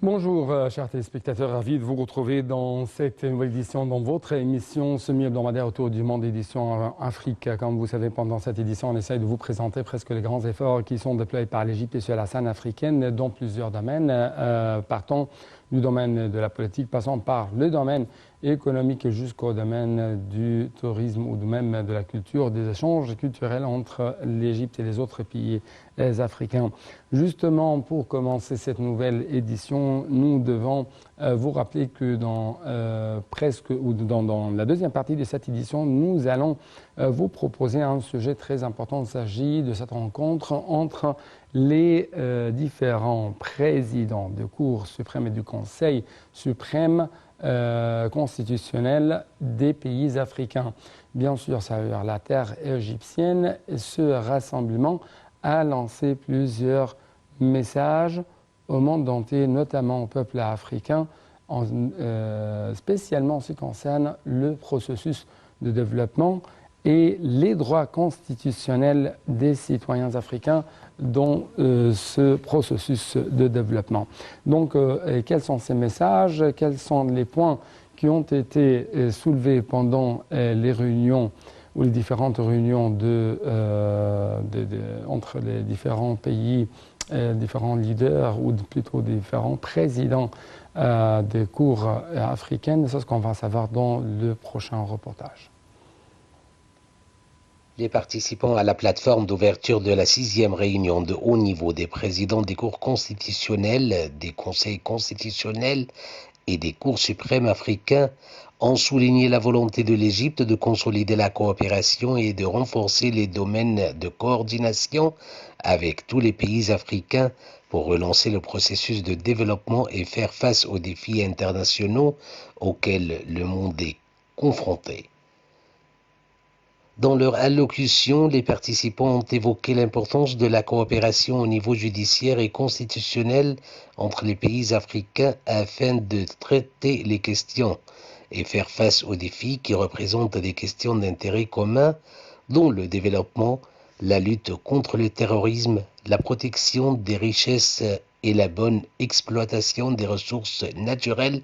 Bonjour, chers téléspectateurs, ravi de vous retrouver dans cette nouvelle édition, dans votre émission semi-hebdomadaire autour du monde, édition Afrique. Comme vous savez, pendant cette édition, on essaye de vous présenter presque les grands efforts qui sont déployés par l'Égypte et sur la scène africaine dans plusieurs domaines, partant du domaine de la politique, passant par le domaine économique jusqu'au domaine du tourisme ou même de la culture, des échanges culturels entre l'Égypte et les autres pays africains. Justement, pour commencer cette nouvelle édition, nous devons vous rappeler que dans dans la deuxième partie de cette édition, nous allons vous proposer un sujet très important. Il s'agit de cette rencontre entre les différents présidents de Cour suprême et du Conseil suprême constitutionnel des pays africains. Bien sûr, ça veut dire la terre égyptienne. Et ce rassemblement a lancé plusieurs messages au monde entier, notamment au peuple africain, spécialement en ce qui concerne le processus de développement et les droits constitutionnels des citoyens africains dans ce processus de développement. Donc, quels sont ces messages? Quels sont les points qui ont été soulevés pendant les réunions ou les différentes réunions entre les différents pays, différents leaders ou plutôt différents présidents des cours africaines? C'est ce qu'on va savoir dans le prochain reportage. Les participants à la plateforme d'ouverture de la 6e réunion de haut niveau des présidents des cours constitutionnelles, des conseils constitutionnels et des cours suprêmes africains ont souligné la volonté de l'Égypte de consolider la coopération et de renforcer les domaines de coordination avec tous les pays africains pour relancer le processus de développement et faire face aux défis internationaux auxquels le monde est confronté. Dans leur allocution, les participants ont évoqué l'importance de la coopération au niveau judiciaire et constitutionnel entre les pays africains afin de traiter les questions et faire face aux défis qui représentent des questions d'intérêt commun, dont le développement, la lutte contre le terrorisme, la protection des richesses et la bonne exploitation des ressources naturelles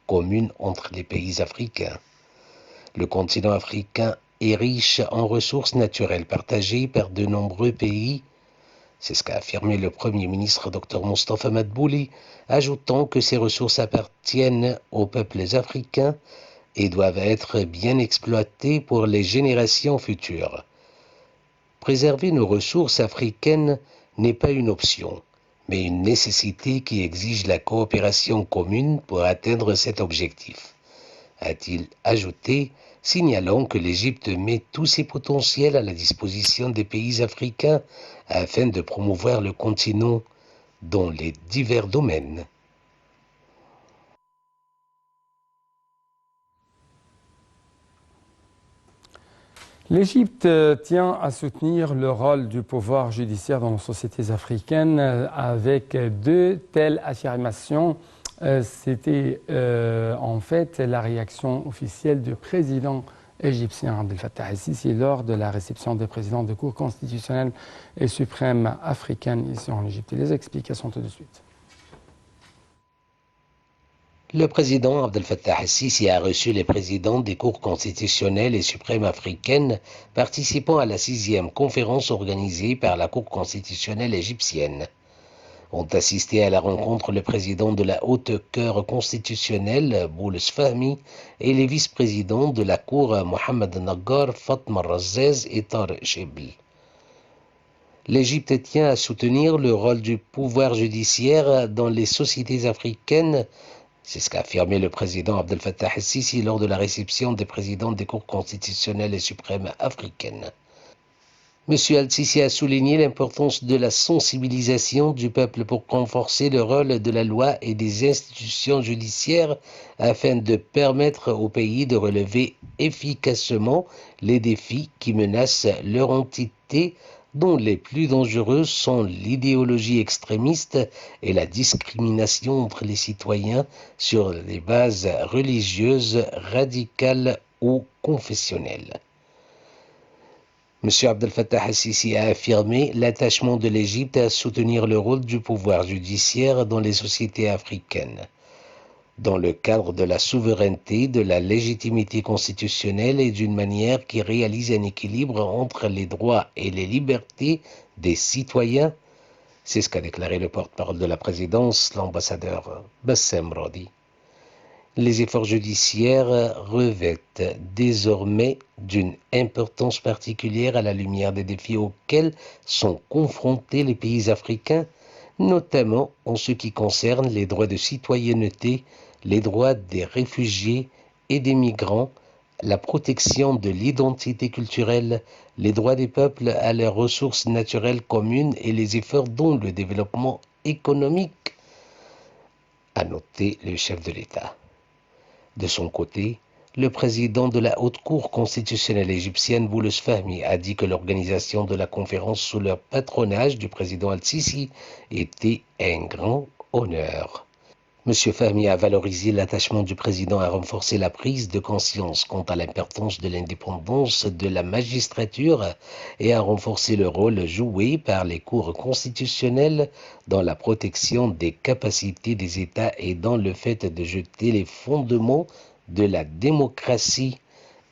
communes entre les pays africains. Le continent africain est riche en ressources naturelles partagées par de nombreux pays. C'est ce qu'a affirmé le Premier ministre Dr Moustapha Madbouli, ajoutant que ces ressources appartiennent aux peuples africains et doivent être bien exploitées pour les générations futures. Préserver nos ressources africaines n'est pas une option, mais une nécessité qui exige la coopération commune pour atteindre cet objectif, a-t-il ajouté, signalant que l'Égypte met tous ses potentiels à la disposition des pays africains afin de promouvoir le continent dans les divers domaines. L'Égypte tient à soutenir le rôle du pouvoir judiciaire dans les sociétés africaines avec de telles affirmations. C'était en fait la réaction officielle du président égyptien Abdel Fattah el-Sisi lors de la réception des présidents de cours constitutionnelles et suprêmes africaines ici en Égypte. Les explications tout de suite. Le président Abdel Fattah el-Sisi a reçu les présidents des cours constitutionnelles et suprêmes africaines participant à la 6e conférence organisée par la Cour constitutionnelle égyptienne. Ont assisté à la rencontre le président de la Haute Cour constitutionnelle, Boules Fahmi, et les vice-présidents de la Cour, Mohamed Naggar, Fatma Razzez et Tariq Shibli. L'Égypte tient à soutenir le rôle du pouvoir judiciaire dans les sociétés africaines. C'est ce qu'a affirmé le président Abdel Fattah el-Sisi lors de la réception des présidents des cours constitutionnelles et suprêmes africaines. M. el-Sisi a souligné l'importance de la sensibilisation du peuple pour renforcer le rôle de la loi et des institutions judiciaires afin de permettre au pays de relever efficacement les défis qui menacent leur entité, dont les plus dangereux sont l'idéologie extrémiste et la discrimination entre les citoyens sur des bases religieuses, radicales ou confessionnelles. M. Abdel Fattah el-Sisi a affirmé l'attachement de l'Égypte à soutenir le rôle du pouvoir judiciaire dans les sociétés africaines, dans le cadre de la souveraineté, de la légitimité constitutionnelle et d'une manière qui réalise un équilibre entre les droits et les libertés des citoyens. C'est ce qu'a déclaré le porte-parole de la présidence, l'ambassadeur Bassem Rodi. Les efforts judiciaires revêtent désormais d'une importance particulière à la lumière des défis auxquels sont confrontés les pays africains, notamment en ce qui concerne les droits de citoyenneté, les droits des réfugiés et des migrants, la protection de l'identité culturelle, les droits des peuples à leurs ressources naturelles communes et les efforts dont le développement économique, a noté le chef de l'État. De son côté, le président de la Haute Cour constitutionnelle égyptienne, Boulos Fahmy, a dit que l'organisation de la conférence sous le patronage du président Al-Sisi était un grand honneur. M. Fahmy a valorisé l'attachement du président à renforcer la prise de conscience quant à l'importance de l'indépendance de la magistrature et à renforcer le rôle joué par les cours constitutionnelles dans la protection des capacités des États et dans le fait de jeter les fondements de la démocratie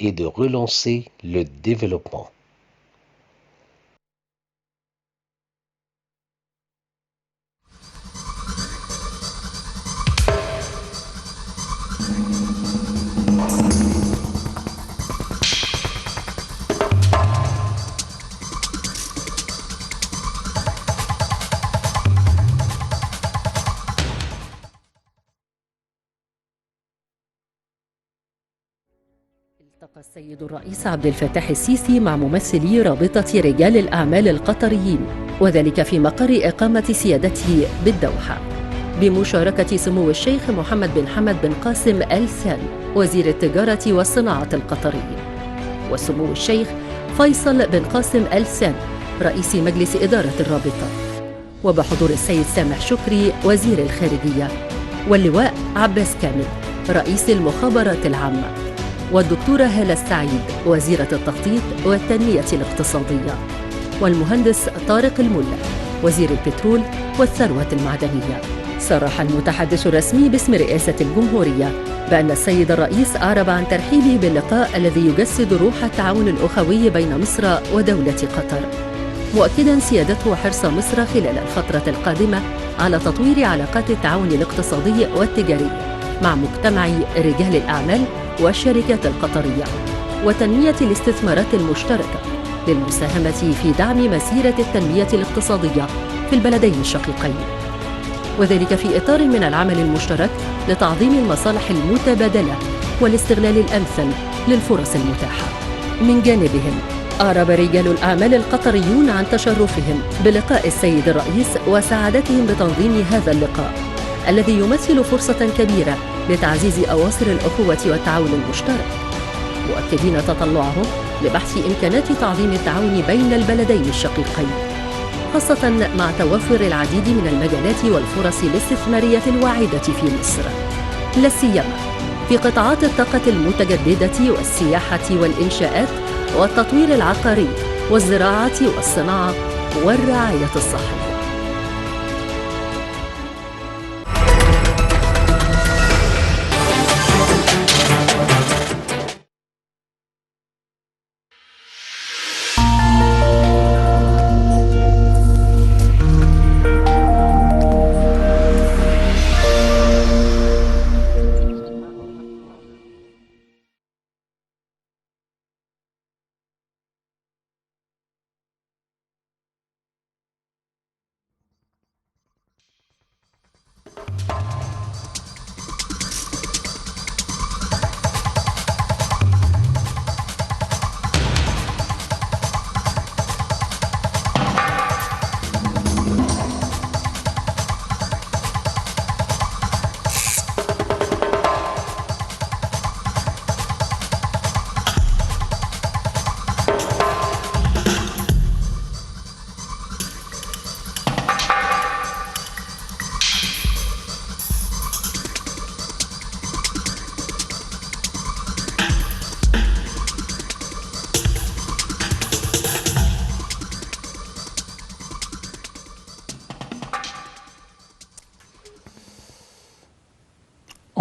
et de relancer le développement. التقى السيد الرئيس عبد الفتاح السيسي مع ممثلي رابطة رجال الأعمال القطريين، وذلك في مقر إقامة سيادته بالدوحة، بمشاركة سمو الشيخ محمد بن حمد بن قاسم آل ثاني وزير التجارة والصناعة القطري، وسمو الشيخ فيصل بن قاسم آل ثاني رئيس مجلس إدارة الرابطة، وبحضور السيد سامح شكري وزير الخارجية، واللواء عباس كامل رئيس المخابرات العامة، والدكتورة هالة السعيد وزيرة التخطيط والتنمية الاقتصادية، والمهندس طارق الملا وزير البترول والثروة المعدنية. صرح المتحدث الرسمي باسم رئاسة الجمهورية بأن السيد الرئيس أعرب عن ترحيبه باللقاء الذي يجسد روح التعاون الأخوي بين مصر ودولة قطر، مؤكداً سيادته حرص مصر خلال الفترة القادمة على تطوير علاقات التعاون الاقتصادي والتجاري مع مجتمع رجال الأعمال والشركات القطرية، وتنمية الاستثمارات المشتركة للمساهمة في دعم مسيرة التنمية الاقتصادية في البلدين الشقيقين، وذلك في إطار من العمل المشترك لتعظيم المصالح المتبادلة والاستغلال الأمثل للفرص المتاحة. من جانبهم أعرب رجال الأعمال القطريون عن تشرفهم بلقاء السيد الرئيس وسعادتهم بتنظيم هذا اللقاء الذي يمثل فرصة كبيرة لتعزيز أواصر الأخوة والتعاون المشترك، مؤكدين تطلعهم لبحث إمكانات تعظيم التعاون بين البلدين الشقيقين، خاصة مع توفر العديد من المجالات والفرص الاستثمارية الواعدة في مصر، لا سيما في قطاعات الطاقة المتجددة والسياحة والإنشاءات والتطوير العقاري والزراعة والصناعة والرعاية الصحية.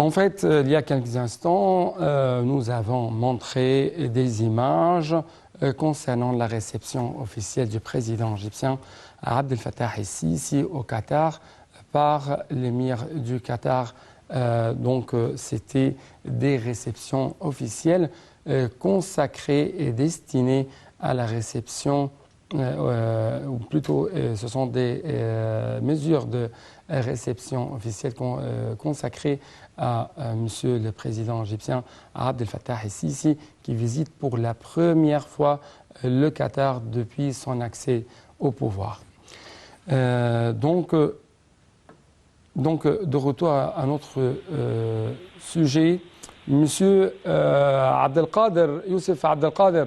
En fait, il y a quelques instants, nous avons montré des images concernant la réception officielle du président égyptien Abdel Fattah el-Sisi au Qatar par l'émir du Qatar. C'était des réceptions officielles consacrées et destinées à la réception, ou plutôt ce sont des mesures de réception officielle consacrées à Monsieur le président égyptien Abdel Fattah el-Sisi, qui visite pour la première fois le Qatar depuis son accès au pouvoir. De retour à notre sujet, Monsieur Abdelkader, Youssef Abdelkader,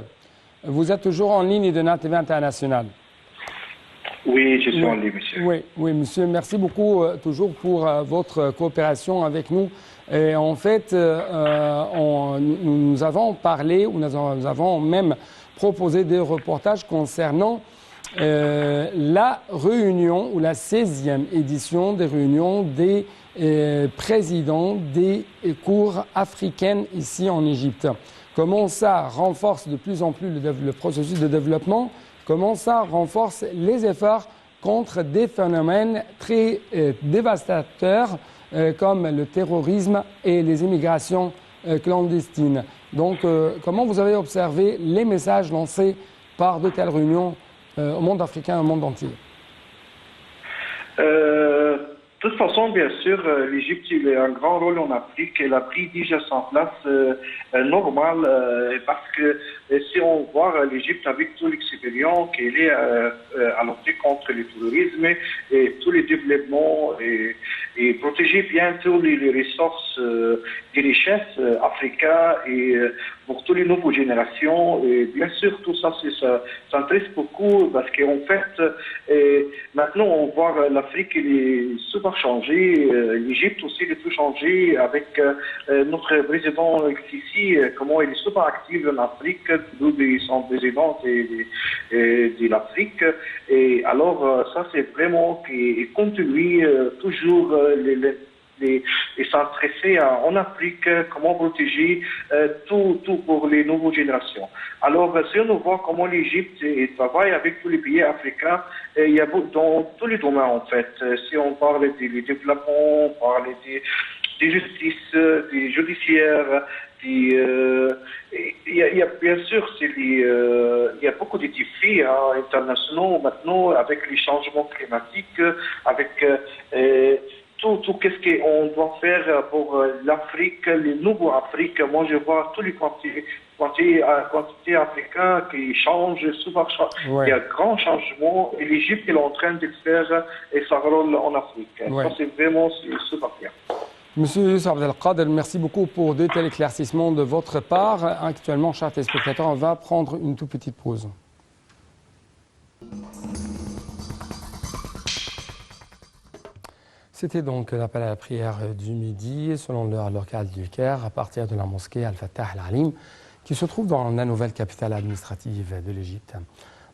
vous êtes toujours en ligne de NATV International. Oui, je suis en ligne, monsieur. Oui, monsieur, merci beaucoup toujours pour votre coopération avec nous. Et en fait, nous avons parlé, ou nous avons même proposé des reportages concernant la réunion ou la 16e édition des réunions des présidents des cours africaines ici en Égypte. Comment ça renforce de plus en plus le processus de développement? Comment ça renforce les efforts contre des phénomènes très dévastateurs comme le terrorisme et les immigrations clandestines. Donc, comment vous avez observé les messages lancés par de telles réunions au monde africain et au monde entier? De toute façon, bien sûr, l'Égypte a un grand rôle en Afrique. Elle a pris déjà sa place normale parce que si on voit l'Égypte avec toute l'expérience qu'elle est à lutter contre le terrorisme et tous les développements et protéger bien tous les ressources des richesses africaines et pour toutes les nouvelles générations. Et bien sûr, tout ça, ça intéresse beaucoup parce qu'en fait, maintenant, on voit l'Afrique, elle est super changée. L'Égypte aussi, elle est tout changée avec notre président Sisi, comment il est super actif en Afrique, d'où son président de l'Afrique. Et alors, ça, c'est vraiment qu'il continue toujours et s'intéresser en Afrique, comment protéger tout pour les nouvelles générations. Alors, si on voit comment l'Égypte travaille avec tous les pays africains, il y a dans tous les domaines en fait. Si on parle du développement, on parle des justices, des judiciaires, il y a bien sûr, il y a beaucoup de défis internationaux maintenant avec les changements climatiques, avec tout qu'est-ce qu'on doit faire pour l'Afrique, les nouveaux Afrique. Moi, je vois tous les quantités africaines qui changent souvent. Ouais. Il y a un grand changement et l'Égypte est en train de faire son rôle en Afrique. Ouais. Ça, c'est vraiment super bien. Monsieur Youssef Abdelkader, merci beaucoup pour de tels éclaircissements de votre part. Actuellement, chers téléspectateurs, on va prendre une toute petite pause. C'était donc l'appel à la prière du midi, selon l'heure locale du Caire, à partir de la mosquée Al-Fattah Al-Alim, qui se trouve dans la nouvelle capitale administrative de l'Égypte.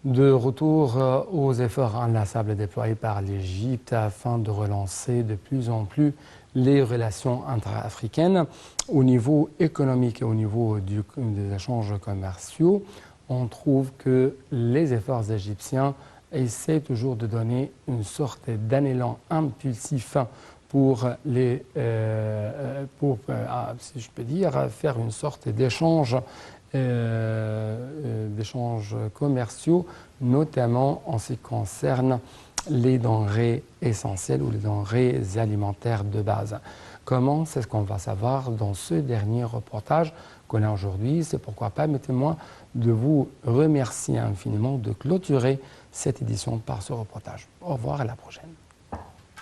De retour aux efforts inlassables déployés par l'Égypte afin de relancer de plus en plus les relations intra-africaines au niveau économique et au niveau des échanges commerciaux, on trouve que les efforts égyptiens essaient toujours de donner une sorte d'élan impulsif pour si je peux dire, faire une sorte d'échanges commerciaux, notamment en ce qui concerne les denrées essentielles ou les denrées alimentaires de base. Comment? C'est ce qu'on va savoir dans ce dernier reportage qu'on a aujourd'hui. C'est pourquoi permettez-moi de vous remercier infiniment de clôturer cette édition par ce reportage. Au revoir, à la prochaine.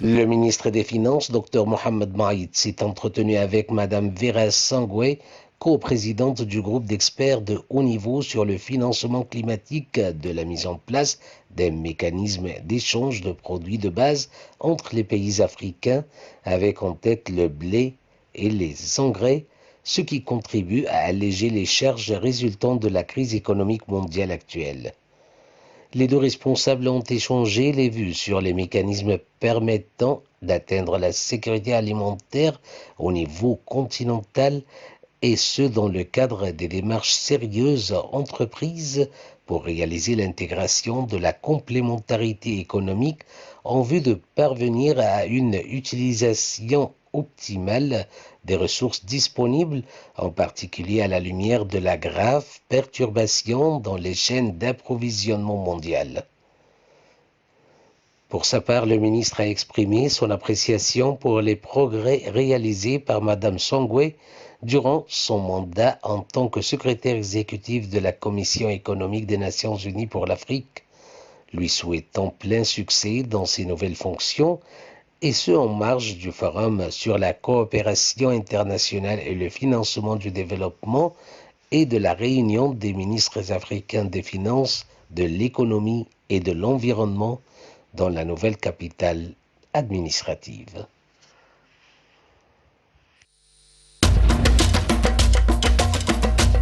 Le ministre des Finances, Dr Mohamed Maïd, s'est entretenu avec Mme Vera Sangwe, co-présidente du groupe d'experts de haut niveau sur le financement climatique de la mise en place des mécanismes d'échange de produits de base entre les pays africains, avec en tête le blé et les engrais, ce qui contribue à alléger les charges résultant de la crise économique mondiale actuelle. Les deux responsables ont échangé les vues sur les mécanismes permettant d'atteindre la sécurité alimentaire au niveau continental, et ce dans le cadre des démarches sérieuses entreprises pour réaliser l'intégration de la complémentarité économique en vue de parvenir à une utilisation optimale des ressources disponibles, en particulier à la lumière de la grave perturbation dans les chaînes d'approvisionnement mondiales. Pour sa part, le ministre a exprimé son appréciation pour les progrès réalisés par Mme Songwe durant son mandat en tant que secrétaire exécutif de la Commission économique des Nations Unies pour l'Afrique, lui souhaitant plein succès dans ses nouvelles fonctions, et ce en marge du Forum sur la coopération internationale et le financement du développement et de la réunion des ministres africains des Finances, de l'économie et de l'environnement dans la nouvelle capitale administrative.